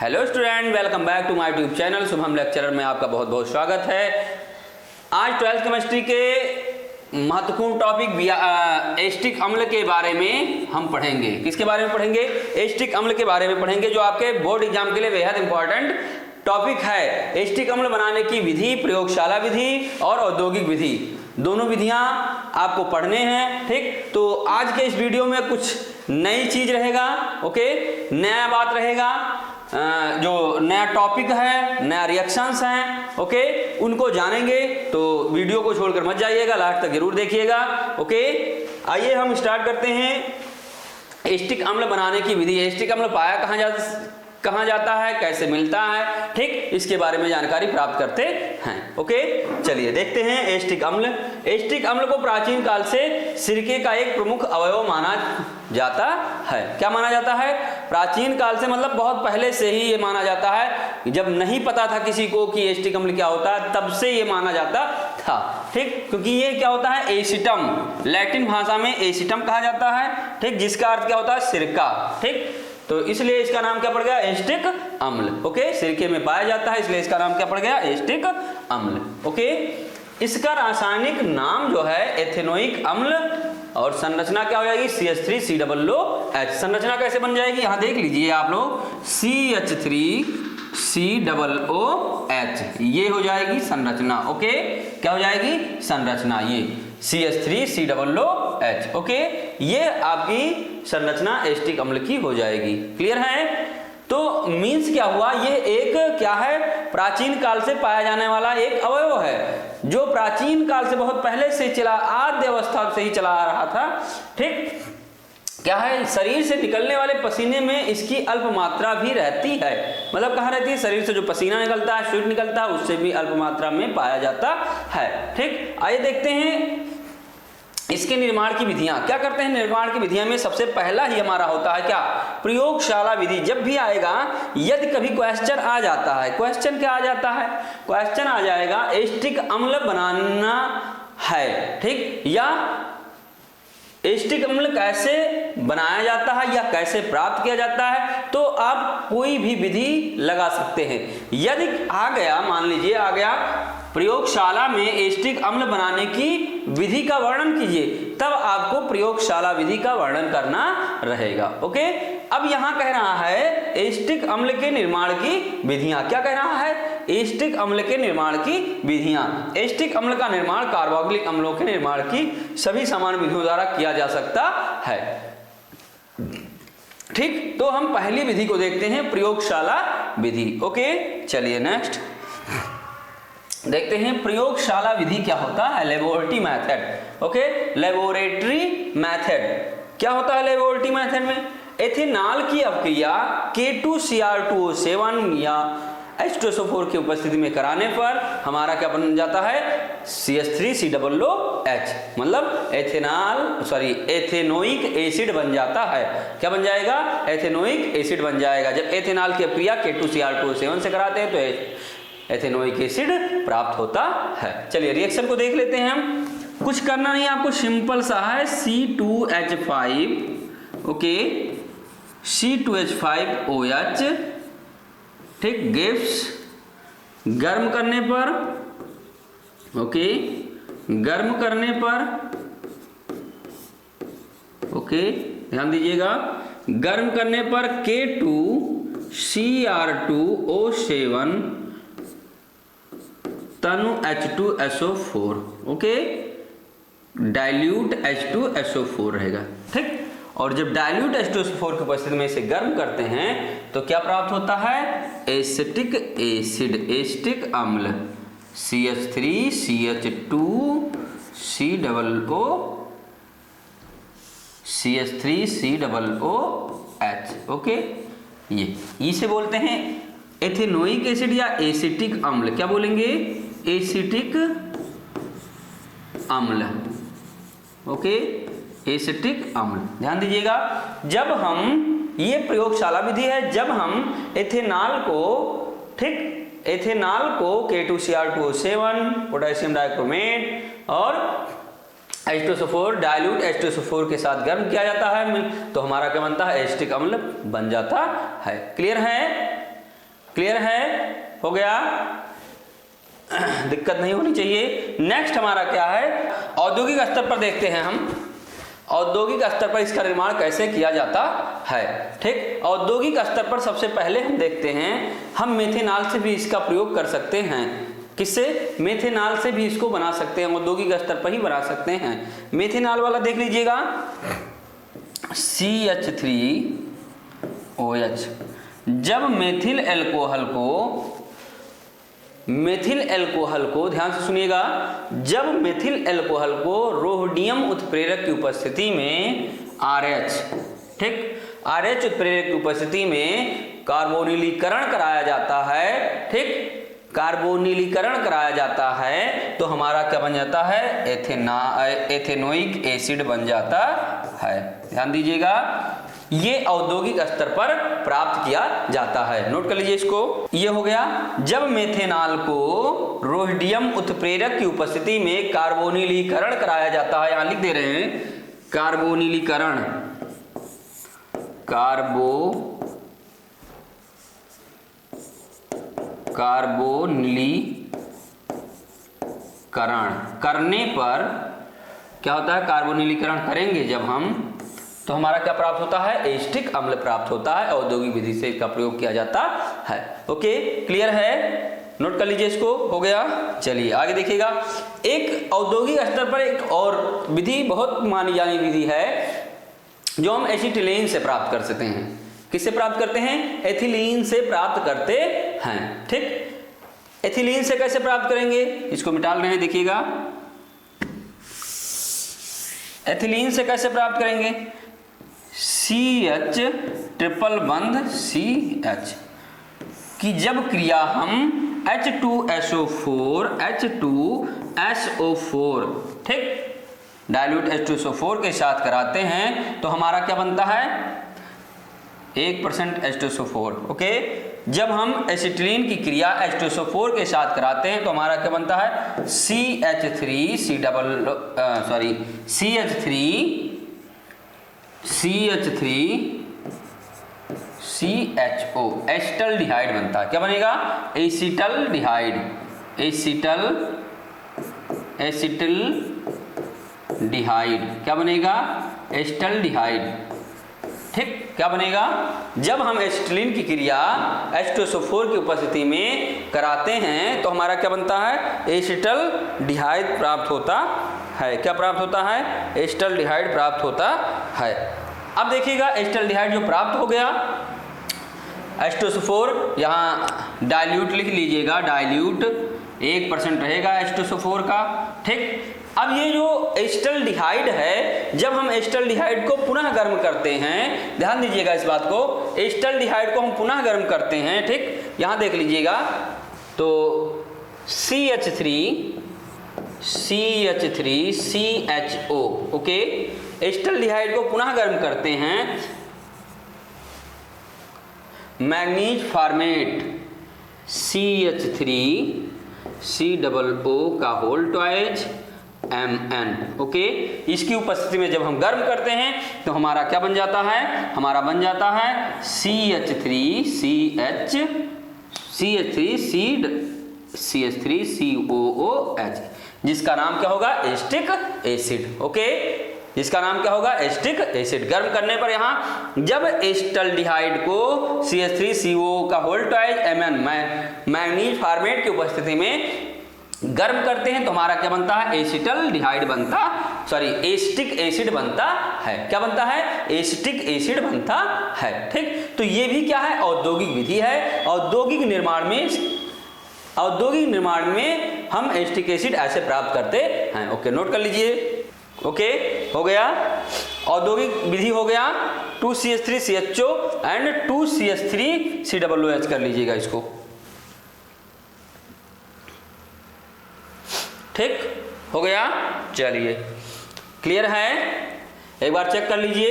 Hello student, welcome back to my YouTube channel Shubham lecturer में आपका बहुत बहुत स्वागत है। आज 12th केमिस्ट्री के महत्वपूर्ण टॉपिक एसिटिक अम्ल के बारे में हम पढ़ेंगे। किसके बारे में पढ़ेंगे? एसिटिक अम्ल के बारे में पढ़ेंगे, जो आपके बोर्ड एग्जाम के लिए बेहद इंपॉर्टेंट टॉपिक है। एसिटिक अम्ल बनाने की विधि, प्रयोगशाला विधि और औद्योगिक विधि, दोनों विधियां आपको पढ़ने हैं। ठीक, तो आज के इस वीडियो में कुछ नई चीज रहेगा, ओके, नया बात रहेगा, जो नया टॉपिक है, नया रिएक्शंस हैं, ओके, उनको जानेंगे। तो वीडियो को छोड़कर मत जाइएगा, लास्ट तक जरूर देखिएगा, ओके। आइए हम स्टार्ट करते हैं एसिटिक अम्ल बनाने की विधि। एसिटिक अम्ल पाया कहाँ जाता है, कैसे मिलता है, ठीक, इसके बारे में जानकारी प्राप्त करते हैं, ओके। चलिए देखते हैं एसिटिक अम्ल। एसिटिक अम्ल को प्राचीन काल से सिरके का एक प्रमुख अवयव माना जाता है। क्या माना जाता है? प्राचीन काल से मतलब बहुत पहले से ही ये माना जाता है। जब नहीं पता था किसी को कि एसिटिक अम्ल क्या होता है, तब से ये माना जाता था, ठीक, क्योंकि ये क्या होता है, एसिटम, लैटिन भाषा में एसिटम कहा जाता है, ठीक, जिसका अर्थ क्या होता है, सिरका, ठीक। तो इसलिए इसका नाम क्या पड़ गया, एसिटिक अम्ल, ओके। सिरके में पाया जाता है, इसलिए इसका नाम क्या पड़ गया, एसिटिक अम्ल, ओके। इसका रासायनिक नाम जो है एथेनोइक अम्ल, और संरचना क्या हो जाएगी, CH3COOH। संरचना कैसे बन जाएगी, यहां देख लीजिए आप लोग, CH3COOH, ये हो जाएगी संरचना, ओके। क्या हो जाएगी, संरचना, ये CH3COOH, ओके। ये आपकी संरचना एसिटिक अम्ल की हो जाएगी। क्लियर है? तो मीन्स क्या हुआ, ये एक क्या है, प्राचीन काल से पाया जाने वाला एक अवयव है, जो प्राचीन काल से बहुत पहले से चला, आद्य अवस्था से ही चला आ रहा था, ठीक। क्या है, शरीर से निकलने वाले पसीने में इसकी अल्प मात्रा भी रहती है। मतलब कहाँ रहती है, शरीर से जो पसीना निकलता है, स्वेट निकलता है, उससे भी अल्प मात्रा में पाया जाता है, ठीक। आइए देखते हैं इसके निर्माण की विधियां। क्या करते हैं निर्माण की विधियां में? सबसे पहला ही हमारा होता है क्या, प्रयोगशाला विधि। जब भी आएगा, यदि कभी क्वेश्चन आ जाता है, क्वेश्चन क्या आ जाता है, क्वेश्चन आ जाएगा एसिटिक अम्ल बनाना है, ठीक, या एसिटिक अम्ल कैसे बनाया जाता है या कैसे प्राप्त किया जाता है, तो आप कोई भी विधि लगा सकते हैं। यदि आ गया, मान लीजिए आ गया, प्रयोगशाला में एसिटिक अम्ल बनाने की विधि का वर्णन कीजिए, तब आपको प्रयोगशाला विधि का वर्णन करना रहेगा, ओके। अब यहां कह रहा है एसिटिक अम्ल के निर्माण की विधियां। क्या कह रहा है, एसिटिक अम्ल के निर्माण की विधियां। एसिटिक अम्ल का निर्माण कार्बोक्सिलिक अम्लों के निर्माण की सभी समान विधियों द्वारा किया जा सकता है, ठीक। तो हम पहली विधि को देखते हैं, प्रयोगशाला विधि, ओके। चलिए नेक्स्ट देखते हैं प्रयोगशाला विधि क्या होता है, laboratory method, okay. Laboratory method क्या होता है लेबोरेटरी मेथड में? एथेनॉल की अपक्रिया K2Cr2O7 या H2SO4 की उपस्थिति में कराने पर हमारा क्या बन जाता है, CH3COOH, मतलब एथेनोइक एसिड बन जाता है। क्या बन जाएगा, एथेनोइक एसिड बन जाएगा। जब एथेनॉल की अपक्रिया K2Cr2O7 से कराते हैं तो एथेनोइक एसिड प्राप्त होता है। चलिए रिएक्शन को देख लेते हैं हम। कुछ करना नहीं, आपको सिंपल सा है, C2H5, ओके, C2H5OH, ठीक, गिव्स, गर्म करने पर, ओके, गर्म करने पर, ओके, ध्यान दीजिएगा, गर्म करने पर K2Cr2O7 तनु H2SO4, ओके, डाइल्यूट H2SO4 रहेगा, ठीक। और जब डाइल्यूट H2SO4 की उपस्थिति में इसे गर्म करते हैं तो क्या प्राप्त होता है, एसिटिक एसिड, एसिटिक अम्ल, CH3CH2CH3COOH, ओके। ये इसे बोलते हैं एथेनोइक एसिड या एसिटिक अम्ल। क्या बोलेंगे, एसिटिक अम्ल, ओके, एसिटिक अम्ल। ध्यान दीजिएगा, जब हम, ये प्रयोगशाला विधि है, जब हम एथेनॉल को, ठीक, एथेनॉल को K2Cr2O7, पोटेशियम डाइक्रोमेट और H2SO4 डाइल्यूट H2SO4 के साथ गर्म किया जाता है तो हमारा क्या बनता है, एसिटिक अम्ल बन जाता है। क्लियर है? क्लियर है? हो गया, दिक्कत नहीं होनी चाहिए। नेक्स्ट हमारा क्या है, औद्योगिक स्तर पर देखते हैं हम औद्योगिक स्तर पर इसका निर्माण कैसे किया जाता है। ठीक, औद्योगिक स्तर पर सबसे पहले हम देखते हैं, हम मेथेनॉल से भी इसका प्रयोग कर सकते हैं। किससे? मेथेनॉल से भी इसको बना सकते हैं, औद्योगिक स्तर पर ही बना सकते हैं। मेथेनॉल वाला देख लीजिएगा, CH3OH। जब मेथिल एल्कोहल को ध्यान से सुनिएगा, जब मेथिल एल्कोहल को रोहडियम उत्प्रेरक की उपस्थिति में RH, ठीक, RH उत्प्रेरक की उपस्थिति में कार्बोनिलीकरण कराया जाता है। ठीक, कार्बोनिलीकरण कराया जाता है तो हमारा क्या बन जाता है, एथेनोइक एसिड बन जाता है। ध्यान दीजिएगा, ये औद्योगिक स्तर पर प्राप्त किया जाता है। नोट कर लीजिए इसको। ये हो गया, जब मेथेनॉल को रोहडियम उत्प्रेरक की उपस्थिति में कार्बोनिलीकरण कराया जाता है, यहां लिख दे रहे हैं कार्बोनिलीकरण, कार्बोनिलीकरण करने पर क्या होता है, कार्बोनिलीकरण करेंगे जब हम, तो हमारा क्या प्राप्त होता है, एसिटिक अम्ल प्राप्त होता है। औद्योगिक विधि से इसका प्रयोग किया जाता है। ओके, क्लियर है? नोट कर लीजिए इसको। हो गया, चलिए आगे देखिएगा। एक औद्योगिक स्तर पर एक और विधि बहुत मानी जानी विधि है जो हम एसिटिलीन से प्राप्त कर सकते हैं। किससे प्राप्त करते हैं? एथिलीन से प्राप्त करते हैं। ठीक, एथिलीन से कैसे प्राप्त करेंगे, इसको मिटा रहे हैं, देखिएगा। एथिलीन से कैसे प्राप्त करेंगे, CH ट्रिपल बंध CH की जब क्रिया हम H2SO4 H2SO4, ठीक, डाइल्यूट H2SO4 के साथ कराते हैं तो हमारा क्या बनता है, 1% H2SO4। ओके, जब हम एसिटिलीन की क्रिया H2SO4 के साथ कराते हैं तो हमारा क्या बनता है, CH3CHO एसिटल्डिहाइड बनता है। क्या बनेगा, एसिटल्डिहाइड, एसिटल्डिहाइड क्या बनेगा, एसिटल्डिहाइड। ठीक, क्या बनेगा, जब हम एसिटिलीन की क्रिया H2SO4 की उपस्थिति में कराते हैं तो हमारा क्या बनता है, एसिटल्डिहाइड प्राप्त होता है। क्या प्राप्त होता है, एसिटल्डिहाइड प्राप्त होता है। अब देखिएगा, एसिटल्डिहाइड जो प्राप्त हो गया, H2SO4 यहाँ डाइल्यूट लिख लीजिएगा, डाइल्यूट 1% रहेगा H2SO4 का। ठीक, अब ये जो एसिटल्डिहाइड है, जब हम एसिटल्डिहाइड को पुनः गर्म करते हैं, ध्यान दीजिएगा इस बात को, एसिटल्डिहाइड को हम पुनः गर्म करते हैं। ठीक, यहां देख लीजिएगा, तो CH3CHO, ओके, एसिटल्डिहाइड को पुनः गर्म करते हैं, मैग्नीज फॉर्मेट CH3COO का होल टॉइज Mn, ओके, इसकी उपस्थिति में जब हम गर्म करते हैं तो हमारा क्या बन जाता है, हमारा बन जाता है CH3COOH, जिसका नाम क्या होगा, एसिटिक एसिड। ओके, जिसका नाम क्या होगा, एसिटिक एसिड। गर्म करने पर यहाँ जब एसिटल्डिहाइड को CH3COO का होल टॉइज Mn मैग्नीज फॉर्मेट की उपस्थिति में गर्म करते हैं तो हमारा क्या बनता है, एसिटल्डिहाइड बनता, एसिटिक एसिड बनता है। क्या बनता है, एसिटिक एसिड बनता है। ठीक, तो ये भी क्या है, औद्योगिक विधि है। औद्योगिक निर्माण में हम एसिटिक एसिड ऐसे प्राप्त करते हैं। ओके, नोट कर लीजिए। ओके, हो गया, औद्योगिक विधि हो गया। 2CH3CHO एंड 2CH3COOH कर लीजिएगा इसको। ठीक, हो गया, चलिए, क्लियर है? एक बार चेक कर लीजिए।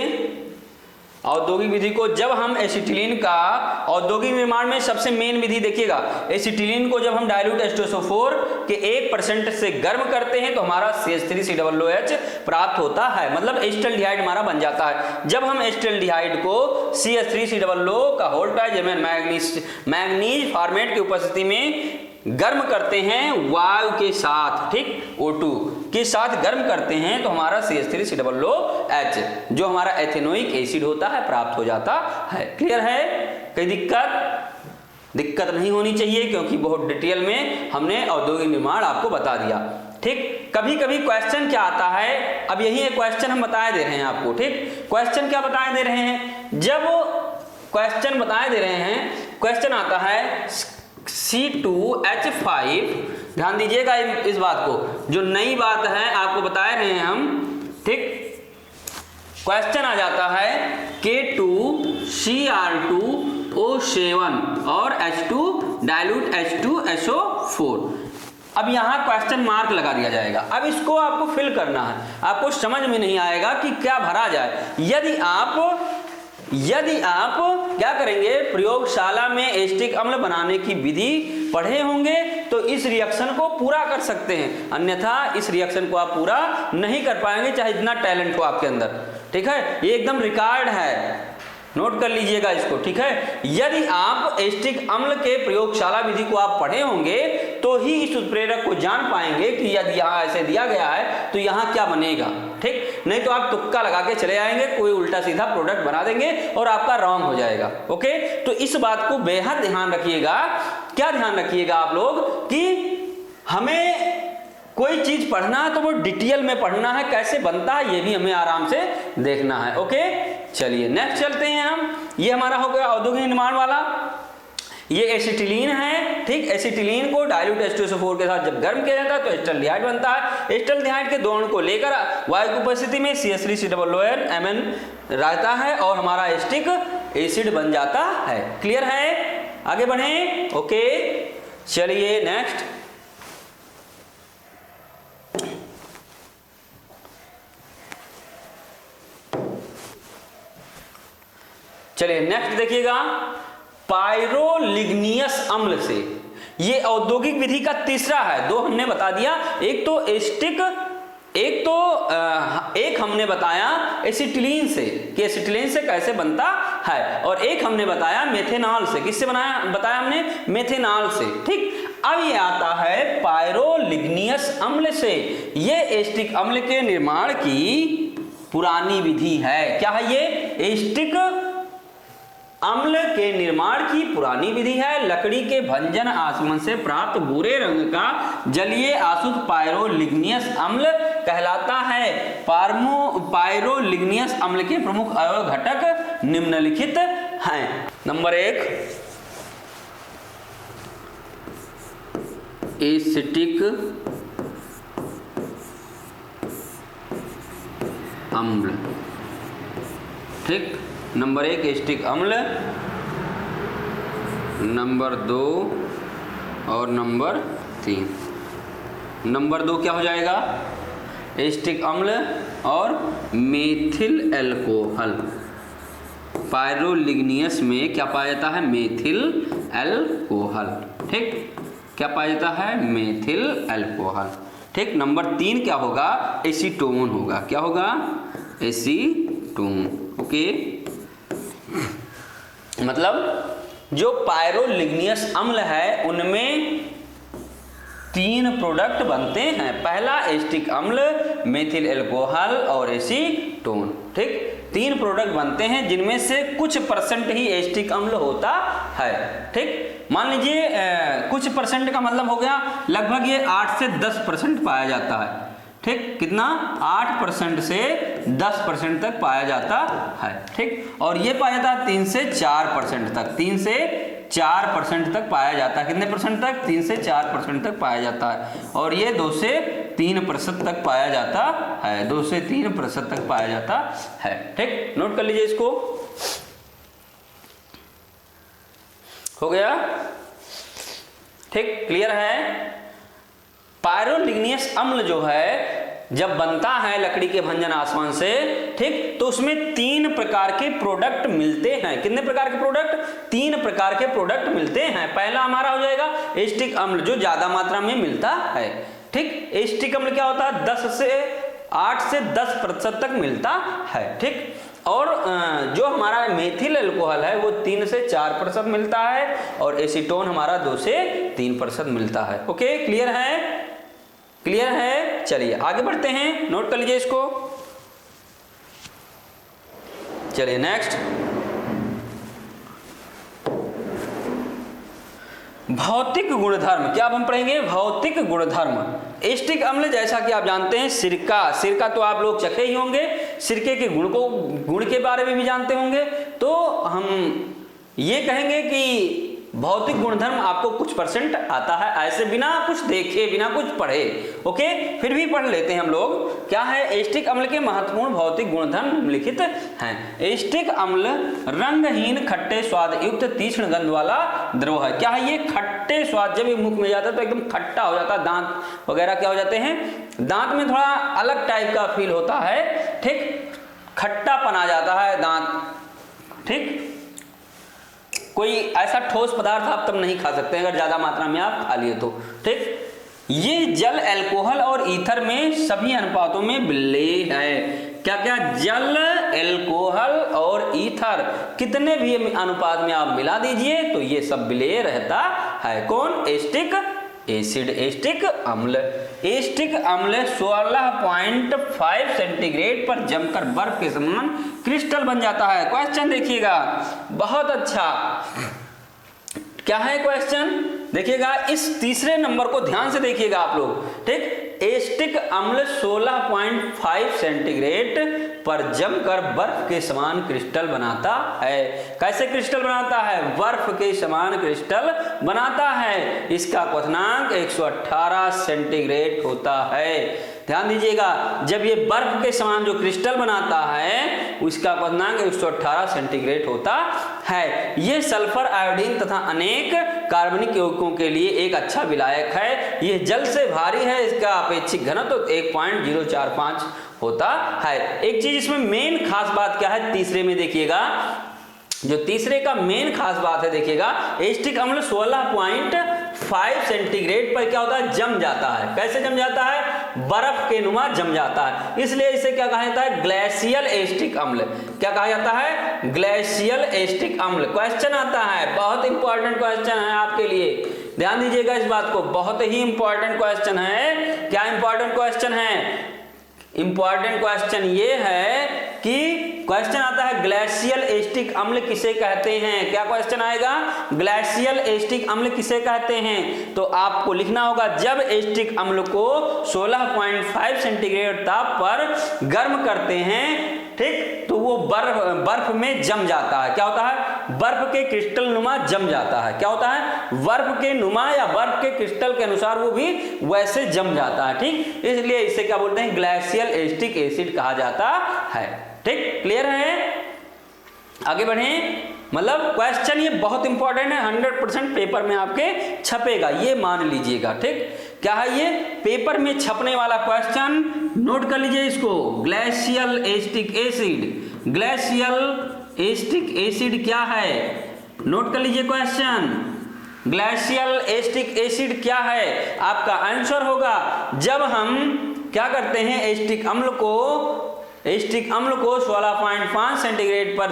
औद्योगिक विधि को जब हम एसिटिलीन का औद्योगिक निर्माण में सबसे मेन विधि देखिएगा, एसिटिलीन को जब हम डाइल्यूट H2SO4 के 1% से गर्म करते हैं तो हमारा CH3COOH प्राप्त होता है, मतलब एसिटल्डिहाइड हमारा बन जाता है। जब हम एसिटल्डिहाइड को CH3COO का होल ट्राइजेमेन मैग्नीज फॉर्मेट की उपस्थिति में गर्म करते हैं वायु के साथ, ठीक, O2 के साथ गर्म करते हैं तो हमारा CH3COOH जो हमारा एथेनोइक एसिड होता है प्राप्त हो जाता है। क्लियर है? कोई दिक्कत नहीं होनी चाहिए क्योंकि बहुत डिटेल में हमने औद्योगिक निर्माण आपको बता दिया। ठीक, कभी कभी क्वेश्चन क्या आता है, अब यही एक क्वेश्चन हम बताए दे रहे हैं आपको। ठीक, क्वेश्चन क्या बताए दे रहे हैं, जब क्वेश्चन बताए दे रहे हैं, क्वेश्चन आता है C2H5, ध्यान दीजिएगा इस बात को, जो नई बात है आपको बता रहे हैं हम। ठीक, क्वेश्चन आ जाता है K2Cr2O7 और H2 डाइल्यूट H2SO4। अब यहां क्वेश्चन मार्क लगा दिया जाएगा। अब इसको आपको फिल करना है, आपको समझ में नहीं आएगा कि क्या भरा जाए। यदि आप क्या करेंगे, प्रयोगशाला में एसिटिक अम्ल बनाने की विधि पढ़े होंगे तो इस रिएक्शन को पूरा कर सकते हैं, अन्यथा इस रिएक्शन को आप पूरा नहीं कर पाएंगे चाहे इतना टैलेंट हो आपके अंदर। ठीक है, ये एकदम रिकॉर्ड है, नोट कर लीजिएगा इसको। ठीक है, यदि आप एसिटिक अम्ल के प्रयोगशाला विधि को आप पढ़े होंगे तो ही इस उत्प्रेरक को जान पाएंगे कि यदि यहाँ ऐसे दिया गया है तो यहाँ क्या बनेगा। ठीक, नहीं तो आप तुक्का लगा के चले आएंगे, कोई उल्टा सीधा प्रोडक्ट बना देंगे और आपका रॉन्ग हो जाएगा। ओके, तो इस बात को बेहद ध्यान रखिएगा। क्या ध्यान रखिएगा आप लोग कि हमें कोई चीज पढ़ना है तो वो डिटेल में पढ़ना है, कैसे बनता है ये भी हमें आराम से देखना है। ओके, चलिए नेक्स्ट चलते हैं हम। ये हमारा हो गया औद्योगिक निर्माण वाला, ये एसिटिलीन है। ठीक, एसिटिलीन को डाइल्यूट H2SO4 के साथ जब गर्म किया जाता है तो एसिटल्डिहाइड बनता है। एसिटल्डिहाइड के दो अणु को लेकर वायु की उपस्थिति में CH3COON रहता है और हमारा एसिटिक एसिड बन जाता है। क्लियर है? आगे बढ़े। ओके, चलिए नेक्स्ट। चलिए नेक्स्ट देखिएगा, पायरोलिग्नियस अम्ल से। ये औद्योगिक विधि का तीसरा है, दो हमने बता दिया, एक तो एसिटिक, एक हमने बताया एसिटिलीन से कि एसिटिलीन से कैसे बनता है, और एक हमने बताया मेथेनॉल से। किससे बताया हमने? मेथेनॉल से। ठीक, अब ये आता है पायरोलिग्नियस अम्ल से। ये एसिटिक अम्ल के निर्माण की पुरानी विधि है। क्या है ये? एसिटिक अम्ल के निर्माण की पुरानी विधि है। लकड़ी के भंजन आसमन से प्राप्त भूरे रंग का जलीय आसुत पायरोलिग्नियस अम्ल कहलाता है। पायरोलिग्नियस अम्ल के प्रमुख अवयव घटक निम्नलिखित हैं। नंबर 1, एसिटिक अम्ल। ठीक, नंबर 1 एसिटिक अम्ल, नंबर 2 और नंबर 3। नंबर 2 क्या हो जाएगा? एसिटिक अम्ल और मेथिल एल्कोहल। पायरोलिग्नियस में क्या पाया जाता है? Methyl alcohol. ठीक, क्या पाया जाता है? Methyl alcohol. ठीक, नंबर 3 क्या होगा? एसीटोन होगा। क्या होगा? एसीटोन। ओके, मतलब जो पायरोलिग्नियस अम्ल है उनमें 3 प्रोडक्ट बनते हैं। पहला एसिटिक अम्ल, मेथिल एल्कोहल और एसीटोन। ठीक, 3 प्रोडक्ट बनते हैं जिनमें से कुछ परसेंट ही एसिटिक अम्ल होता है। ठीक, मान लीजिए कुछ परसेंट का मतलब हो गया लगभग ये 8 से 10% पाया जाता है। ठीक, कितना? 8% से 10% तक पाया जाता है। ठीक, और ये पाया जाता है 3 से 4% तक। 3 से 4% तक पाया जाता है। कितने परसेंट तक? 3 से 4% तक पाया जाता है। और ये 2 से 3% तक पाया जाता है। 2 से 3% तक पाया जाता है। ठीक, नोट कर लीजिए इसको। हो गया? ठीक, क्लियर है? पायरोलिग्नियस अम्ल जो है जब बनता है लकड़ी के भंजन आसमान से, ठीक, ठीक, तो उसमें 3 प्रकार के प्रोडक्ट मिलते हैं। कितने प्रकार के प्रोडक्ट? 3 प्रकार के प्रोडक्ट मिलते हैं। पहला हमारा हो जाएगा एसिटिक अम्ल, जो ज्यादा मात्रा में मिलता है। ठीक, एसिटिक अम्ल क्या होता है? 8 से 10% तक मिलता है। ठीक, और जो हमारा मेथिल अल्कोहल है वो 3 से 4% मिलता है, और एसीटोन हमारा 2 से 3% मिलता है। ओके, क्लियर है? क्लियर है? चलिए आगे बढ़ते हैं, नोट कर लीजिए इसको। चलिए नेक्स्ट, भौतिक गुणधर्म। क्या अब हम पढ़ेंगे? भौतिक गुणधर्म। एसिटिक अम्ल जैसा कि आप जानते हैं, सिरका तो आप लोग चखे ही होंगे, सिरके के गुण के बारे में भी जानते होंगे। तो हम ये कहेंगे कि भौतिक गुणधर्म आपको कुछ परसेंट आता है, ऐसे बिना कुछ देखे, बिना कुछ पढ़े। ओके, फिर भी पढ़ लेते हैं हम लोग। क्या है? एसिटिक अम्ल के महत्वपूर्ण भौतिक गुणधर्म निम्नलिखित हैं। एसिटिक अम्ल रंगहीन, खट्टे स्वाद युक्त, तीक्ष्ण गंध वाला द्रव है। क्या है ये? खट्टे स्वाद, जब ये मुख में जाता है तो एकदम खट्टा हो जाता है, दांत वगैरह क्या हो जाते हैं, दांत में थोड़ा अलग टाइप का फील होता है। ठीक, खट्टापन आ जाता है दांत। ठीक, कोई ऐसा ठोस पदार्थ आप तब नहीं खा सकते अगर ज्यादा मात्रा में आप खा लिए तो। ठीक, ये जल, अल्कोहल और ईथर में सभी अनुपातों में विलेय है। क्या क्या? जल, अल्कोहल और ईथर, कितने भी अनुपात में आप मिला दीजिए तो ये सब विलेय रहता है। कौन? एसिटिक एसिड, एसिटिक अम्ल। एसिटिक अम्ल 16.5 सेंटीग्रेड पर जमकर बर्फ के समान क्रिस्टल बन जाता है। क्वेश्चन देखिएगा, बहुत अच्छा। क्या है क्वेश्चन? देखिएगा, इस तीसरे नंबर को ध्यान से देखिएगा आप लोग। ठीक, एसिटिक अम्ल 16.5 सेंटीग्रेड पर जमकर बर्फ के समान क्रिस्टल बनाता है। कैसे क्रिस्टल बनाता है? बर्फ के समान क्रिस्टल बनाता है। इसका क्वथनांक 118 सेंटीग्रेड होता है। ध्यान दीजिएगा, जब ये बर्फ के समान जो क्रिस्टल बनाता है उसका क्वथनांक 118 सेंटीग्रेड होता है। ये सल्फर, आयोडीन तथा अनेक कार्बनिक यौगिकों के लिए एक अच्छा विलायक है। ये जल से भारी है, इसका अपेक्षिक घनत्व 1.045 होता है। एक चीज इसमें मेन खास बात क्या है तीसरे में देखिएगा, जो तीसरे का मेन खास बात है देखिएगा, एसिटिक अम्ल 16.5 सेंटीग्रेड पर क्या होता है? जम जाता है। कैसे जम जाता है? बर्फ के नुमा जम जाता है। इसलिए इसे क्या कहा जाता है? ग्लेशियल एसिटिक अम्ल। क्या कहा जाता है? ग्लेशियल एसिटिक अम्ल। क्वेश्चन आता है, बहुत इंपॉर्टेंट क्वेश्चन है आपके लिए, ध्यान दीजिएगा इस बात को, बहुत ही इंपॉर्टेंट क्वेश्चन है। क्या इंपॉर्टेंट क्वेश्चन है? इंपॉर्टेंट क्वेश्चन ये है कि क्वेश्चन आता है ग्लेशियल एसिटिक अम्ल किसे कहते हैं। क्या क्वेश्चन आएगा? ग्लेशियल एसिटिक अम्ल किसे कहते हैं? तो आपको लिखना होगा, जब एसिटिक अम्ल को 16.5 सेंटीग्रेड ताप पर गर्म करते हैं, ठीक, तो वो बर्फ में जम जाता है। क्या होता है? बर्फ के क्रिस्टल नुमा जम जाता है। क्या होता है? बर्फ के नुमा या बर्फ के क्रिस्टल के अनुसार वो भी वैसे जम जाता है। ठीक, इसलिए इसे क्या बोलते हैं? ग्लेशियल एसिटिक एसिड कहा जाता है। ठीक, क्लियर है? आगे बढ़े। मतलब क्वेश्चन ये बहुत इंपॉर्टेंट है, 100% पेपर में आपके छपेगा, ये मान लीजिएगा। ठीक, क्या है ये? पेपर में छपने वाला क्वेश्चन, नोट कर लीजिए इसको। Glacial acetic acid, glacial acetic acid क्या है? नोट कर लीजिए क्वेश्चन, ग्लेशियल एसिटिक एसिड क्या है? आपका आंसर होगा, जब हम क्या करते हैं, एसिटिक अम्ल को 16.5 सेंटीग्रेड पर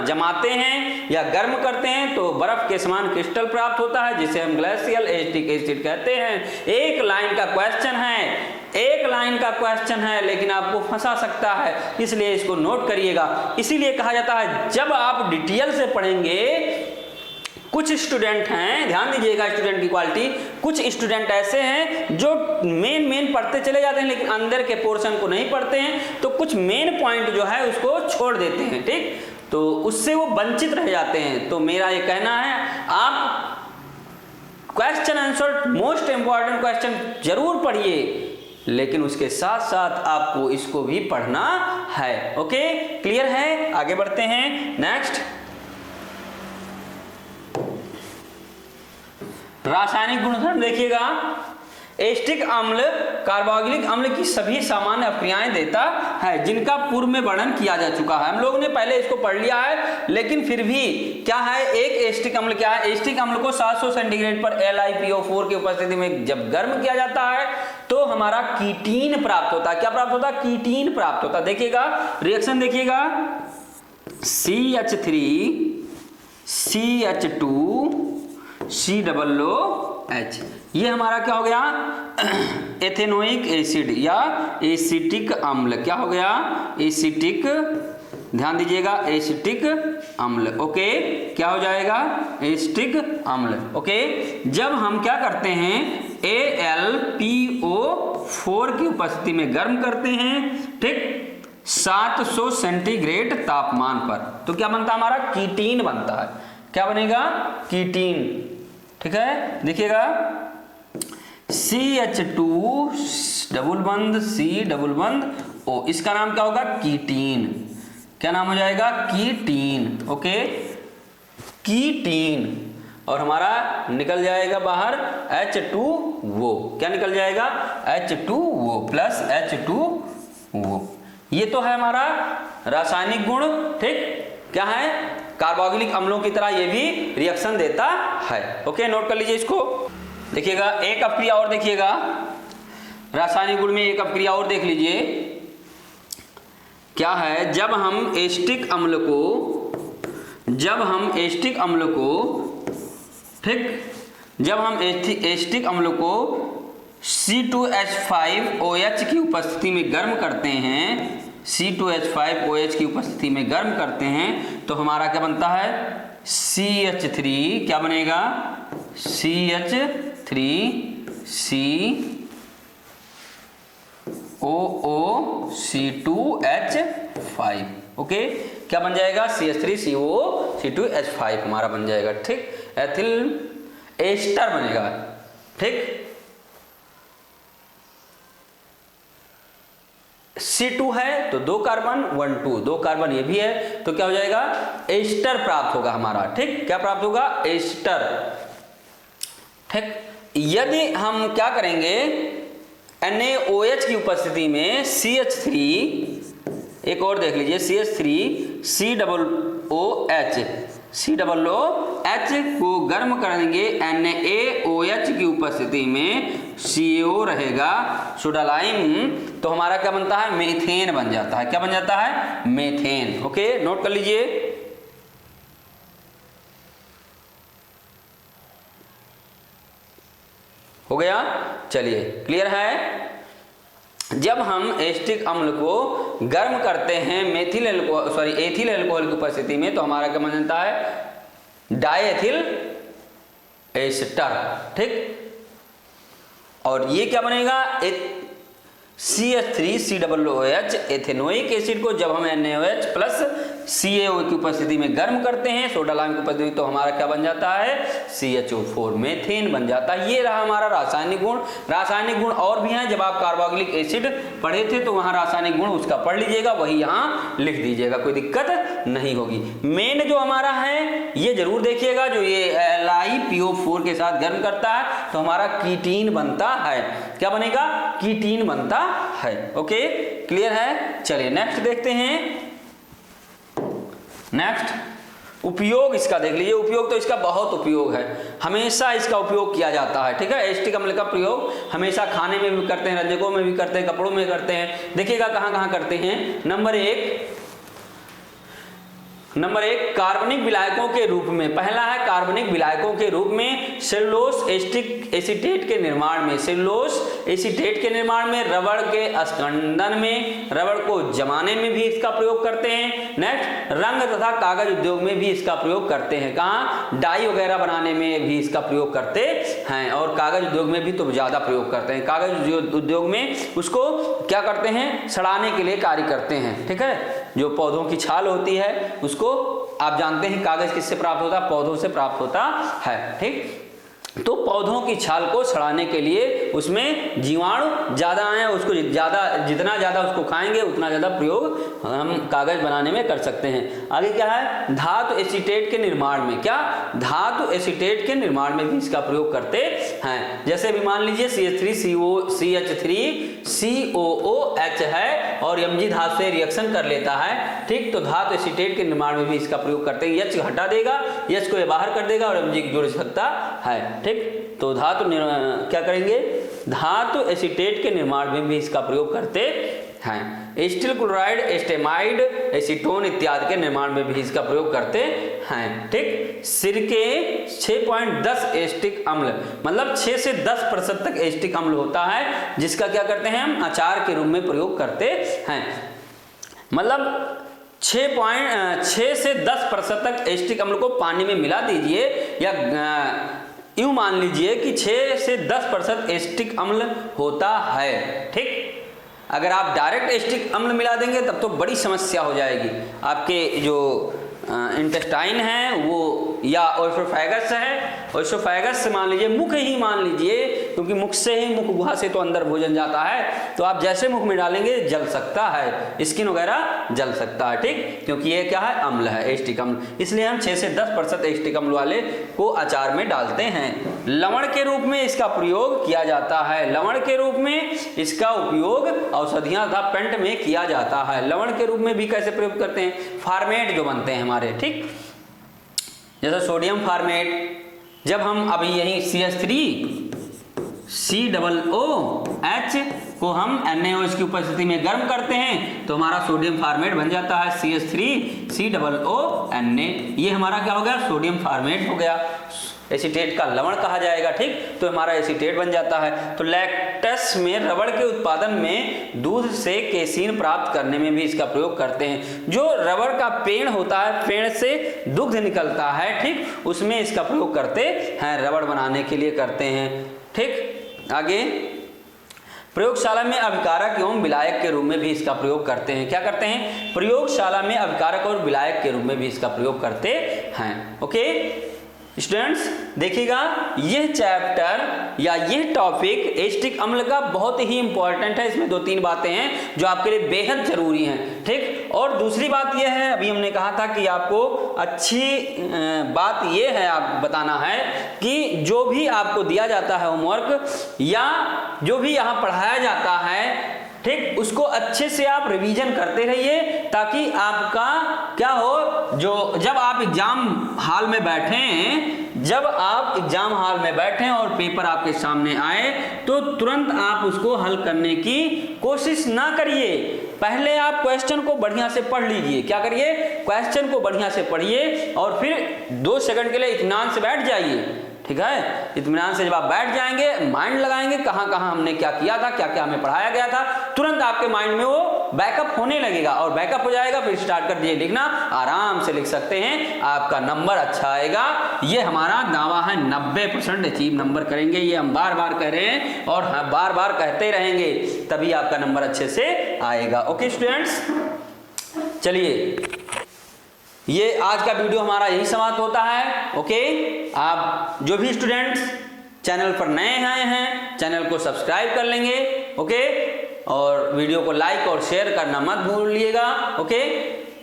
जमाते हैं या गर्म करते हैं तो बर्फ के समान क्रिस्टल प्राप्त होता है, जिसे हम ग्लेशियल एसिटिक एसिड कहते हैं। एक लाइन का क्वेश्चन है, एक लाइन का क्वेश्चन है, लेकिन आपको फंसा सकता है, इसलिए इसको नोट करिएगा। इसीलिए कहा जाता है, जब आप डिटेल से पढ़ेंगे, कुछ स्टूडेंट हैं, ध्यान दीजिएगा स्टूडेंट की क्वालिटी, कुछ स्टूडेंट ऐसे हैं जो मेन पढ़ते चले जाते हैं लेकिन अंदर के पोर्शन को नहीं पढ़ते हैं, तो कुछ मेन पॉइंट जो है उसको छोड़ देते हैं। ठीक, तो उससे वो वंचित रह जाते हैं। तो मेरा ये कहना है, आप question answer, most important question जरूर पढ़िए, लेकिन उसके साथ साथ आपको इसको भी पढ़ना है। ओके, क्लियर है? आगे बढ़ते हैं। नेक्स्ट, रासायनिक गुणधर्म देखिएगा। एस्टिक अम्ल कार्बोक्सिलिक अम्ल की सभी सामान्य अभिक्रियाएं देता है जिनका पूर्व में वर्णन किया जा चुका है। हम लोगों ने पहले इसको पढ़ लिया है, लेकिन फिर भी क्या है, एक एस्टिक अम्ल क्या है, एस्टिक अम्ल को 700 सेंटीग्रेड पर LiPO4 की उपस्थिति में जब गर्म किया जाता है तो हमारा कीटीन प्राप्त होता है। क्या प्राप्त होता है? कीटीन प्राप्त होता है। देखिएगा रिएक्शन, देखिएगा CH3 CH2 COOH, ये हमारा क्या हो गया, एथेनोइक एसिड या एसिटिक अम्ल। क्या हो गया? एसिटिक, ध्यान दीजिएगा, एसिटिक अम्ल। ओके, क्या हो जाएगा? एसिटिक अम्ल। ओके, जब हम क्या करते हैं, AlPO4 की उपस्थिति में गर्म करते हैं, ठीक, 700 सेंटीग्रेड तापमान पर, तो क्या बनता है हमारा? कीटीन बनता है। क्या बनेगा? कीटीन। ठीक है, देखिएगा CH2 डबल बंद C डबल बंद O, इसका नाम क्या होगा? कीटीन। क्या नाम हो जाएगा? कीटीन। ओके, कीटीन। और हमारा निकल जाएगा बाहर H2O। क्या निकल जाएगा? H2O plus H2O। ये तो है हमारा रासायनिक गुण। ठीक, क्या है? कार्बोक्सिलिक अम्लों की तरह ये भी रिएक्शन देता है। ओके, नोट कर लीजिए इसको। देखिएगा एक अपक्रिया और, देखिएगा रासायनिक गुण में एक अपक्रिया और देख लीजिए। क्या है? जब हम एस्टिक अम्ल को एस्टिक अम्ल को C2H5OH की उपस्थिति में गर्म करते हैं, C2H5OH की उपस्थिति में गर्म करते हैं, तो हमारा क्या बनता है? CH3, क्या बनेगा? CH3COOC2H5। ओके, क्या बन जाएगा? CH3COOC2H5 हमारा बन जाएगा। ठीक, एथिल एस्टर बनेगा। ठीक, C2 है तो 2 कार्बन 1 2, 2 कार्बन ये भी है, तो क्या हो जाएगा? एस्टर प्राप्त होगा हमारा। ठीक, क्या प्राप्त होगा? एस्टर। ठीक, यदि हम क्या करेंगे, NaOH की उपस्थिति में CH3, एक और देख लीजिए, CH3COOH को गर्म करेंगे, NaOH की उपस्थिति में CO रहेगा, सोडा लाइम, तो हमारा क्या बनता है? मीथेन बन जाता है। क्या बन जाता है? मीथेन। ओके, नोट कर लीजिए। हो गया? चलिए, क्लियर है। जब हम एस्टिक अम्ल को गर्म करते हैं एथिल अल्कोहल की उपस्थिति में, तो हमारा क्या बन जाता है? डायएथिल एस्टर। ठीक, और ये क्या बनेगा? CH3COOH एथेनोइक एसिड को जब हम NaOH प्लस CaO की उपस्थिति में गर्म करते हैं, सोडा लाइम की उपस्थिति, तो हमारा क्या बन जाता है? CHO4 मीथेन बन जाता है। ये रहा हमारा रासायनिक गुण। रासायनिक गुण और भी हैं, जब आप कार्बोक्सिलिक एसिड पढ़े थे तो वहां रासायनिक गुण उसका पढ़ लीजिएगा, वही यहाँ लिख दीजिएगा, कोई दिक्कत नहीं होगी। मेन जो हमारा है ये जरूर देखिएगा, जो ये LiPO4 के साथ गर्म करता है तो हमारा कीटीन बनता है। क्या बनेगा? कीटीन बनता है। ओके, क्लियर है। चलिए नेक्स्ट देखते हैं। नेक्स्ट उपयोग इसका देख लीजिए। उपयोग तो इसका बहुत उपयोग है, हमेशा इसका उपयोग किया जाता है। ठीक है, एस्टिक अम्ल का प्रयोग हमेशा खाने में भी करते हैं, रंजकों में भी करते हैं, कपड़ों में करते हैं। देखिएगा कहाँ कहाँ करते हैं। नंबर एक कार्बनिक विलायकों के रूप में। पहला है कार्बनिक विलायकों के रूप में सेलुलोस एसीटेट के निर्माण में, सेलुलोस एसीटेट के निर्माण में, रबड़ के अस्कंदन में, रबड़ को जमाने में भी इसका प्रयोग करते हैं। नेक्स्ट, रंग तथा कागज उद्योग में भी इसका प्रयोग करते हैं। कहाँ? डाई वगैरह बनाने में भी इसका प्रयोग करते हैं, और कागज उद्योग में भी तो ज्यादा प्रयोग करते हैं। कागज उद्योग में उसको क्या करते हैं? सड़ाने के लिए कार्य करते हैं। ठीक है, जो पौधों की छाल होती है उसको, आप जानते हैं कागज किससे प्राप्त होता है? पौधों से प्राप्त होता है। ठीक, तो पौधों की छाल को सड़ाने के लिए उसमें जीवाणु ज़्यादा आए, उसको जितना ज़्यादा उसको खाएंगे उतना ज़्यादा प्रयोग हम कागज़ बनाने में कर सकते हैं। आगे क्या है, धातु एसीटेट के निर्माण में, क्या धातु एसीटेट के निर्माण में भी इसका प्रयोग करते हैं। जैसे भी मान लीजिए CH3COOH है और Mg धातु से रिएक्शन कर लेता है, ठीक, तो धातु एसीटेट के निर्माण में भी इसका प्रयोग करते हैं। H हटा देगा, H को ये बाहर कर देगा और Mg जुड़ सकता है, ठीक। तो धातु क्या करेंगे, धातु एसीटेट के निर्माण में भी इसका प्रयोग करते हैं। एस्टिल क्लोराइड, एस्टेमाइड, एसीटोन इत्यादि के निर्माण में भी इसका प्रयोग करते हैं, ठीक। सिरके 6.10 एस्टिक अम्ल, मतलब 6 से 10% तक एस्टिक अम्ल होता है, जिसका क्या करते हैं हम अचार के रूप में प्रयोग करते हैं। मतलब 6 से 10% तक एस्टिक अम्ल को पानी में मिला दीजिए, या यूं मान लीजिए कि 6 से 10% एस्टिक अम्ल होता है, ठीक। अगर आप डायरेक्ट एस्टिक अम्ल मिला देंगे तब तो बड़ी समस्या हो जाएगी। आपके जो इंटेस्टाइन है वो, या ओएसोफेगस है, ओएसोफेगस से मान लीजिए, मुख ही मान लीजिए, क्योंकि मुख से ही, मुख गुहा से तो अंदर भोजन जाता है, तो आप जैसे मुख में डालेंगे जल सकता है, स्किन वगैरह जल सकता है, ठीक, क्योंकि ये क्या है, अम्ल है, एस्टिक अम्ल। इसलिए हम 6 से 10% एस्टिक अम्ल वाले को अचार में डालते हैं। लवण के रूप में इसका प्रयोग किया जाता है, लवण के रूप में इसका उपयोग औषधियां तथा पेंट में किया जाता है। लवण के रूप में भी कैसे प्रयोग करते हैं, फार्मेट जो बनते हैं हमारे, ठीक, जैसे सोडियम फार्मेट, जब हम अभी यही CH3COOH को हम NaOH की उपस्थिति में गर्म करते हैं तो हमारा सोडियम फार्मेट बन जाता है CH3COONA। ये हमारा क्या हो गया, सोडियम फार्मेट हो गया, एसीटेट का लवण कहा जाएगा, ठीक, तो हमारा एसीटेट बन जाता है। तो लैक्टस में रबड़ के उत्पादन में दूध से केसीन प्राप्त करने में भी इसका प्रयोग करते हैं। जो रबड़ का पेड़ होता है, पेड़ से दुग्ध निकलता है, ठीक, उसमें इसका प्रयोग करते हैं, रबड़ बनाने के लिए करते हैं, ठीक। आगे प्रयोगशाला में अभिकारक एवं विलायक के रूप में भी इसका प्रयोग करते हैं। क्या करते हैं, प्रयोगशाला में अभिकारक और विलायक के रूप में भी इसका प्रयोग करते हैं। ओके स्टूडेंट्स, देखिएगा यह चैप्टर या यह टॉपिक एस्टिक अम्ल का बहुत ही इंपॉर्टेंट है। इसमें 2-3 बातें हैं जो आपके लिए बेहद जरूरी हैं, ठीक। और दूसरी बात यह है, अभी हमने कहा था कि आपको अच्छी बात यह है, आप बताना है कि जो भी आपको दिया जाता है होमवर्क या जो भी यहाँ पढ़ाया जाता है, ठीक, उसको अच्छे से आप रिवीजन करते रहिए, ताकि आपका क्या हो, जो जब आप एग्जाम हॉल में बैठें, जब आप एग्जाम हॉल में बैठें और पेपर आपके सामने आए तो तुरंत आप उसको हल करने की कोशिश ना करिए। पहले आप क्वेश्चन को बढ़िया से पढ़ लीजिए। क्या करिए, क्वेश्चन को बढ़िया से पढ़िए और फिर 2 सेकंड के लिए इत्मीनान से बैठ जाइए, ठीक है। इत्मीनान से जब आप बैठ जाएंगे, माइंड लगाएंगे कहाँ कहाँ हमने क्या किया था, क्या क्या हमें पढ़ाया गया था, तुरंत आपके माइंड में वो बैकअप होने लगेगा और बैकअप हो जाएगा। फिर स्टार्ट कर दीजिए लिखना, आराम से लिख सकते हैं, आपका नंबर अच्छा आएगा। ये हमारा दावा है, 90% अचीव नंबर करेंगे, ये हम बार बार कह रहे हैं और बार बार कहते रहेंगे, तभी आपका नंबर अच्छे से आएगा। ओके स्टूडेंट्स, चलिए ये आज का वीडियो हमारा यही समाप्त होता है। ओके, आप जो भी स्टूडेंट्स चैनल पर नए आए हैं, चैनल को सब्सक्राइब कर लेंगे, ओके, और वीडियो को लाइक और शेयर करना मत भूलिएगा। ओके,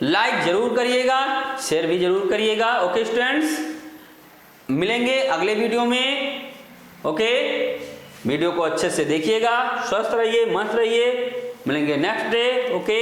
लाइक जरूर करिएगा, शेयर भी जरूर करिएगा। ओके स्टूडेंट्स, मिलेंगे अगले वीडियो में। ओके, वीडियो को अच्छे से देखिएगा, स्वस्थ रहिए, मस्त रहिए, मिलेंगे नेक्स्ट डे। ओके।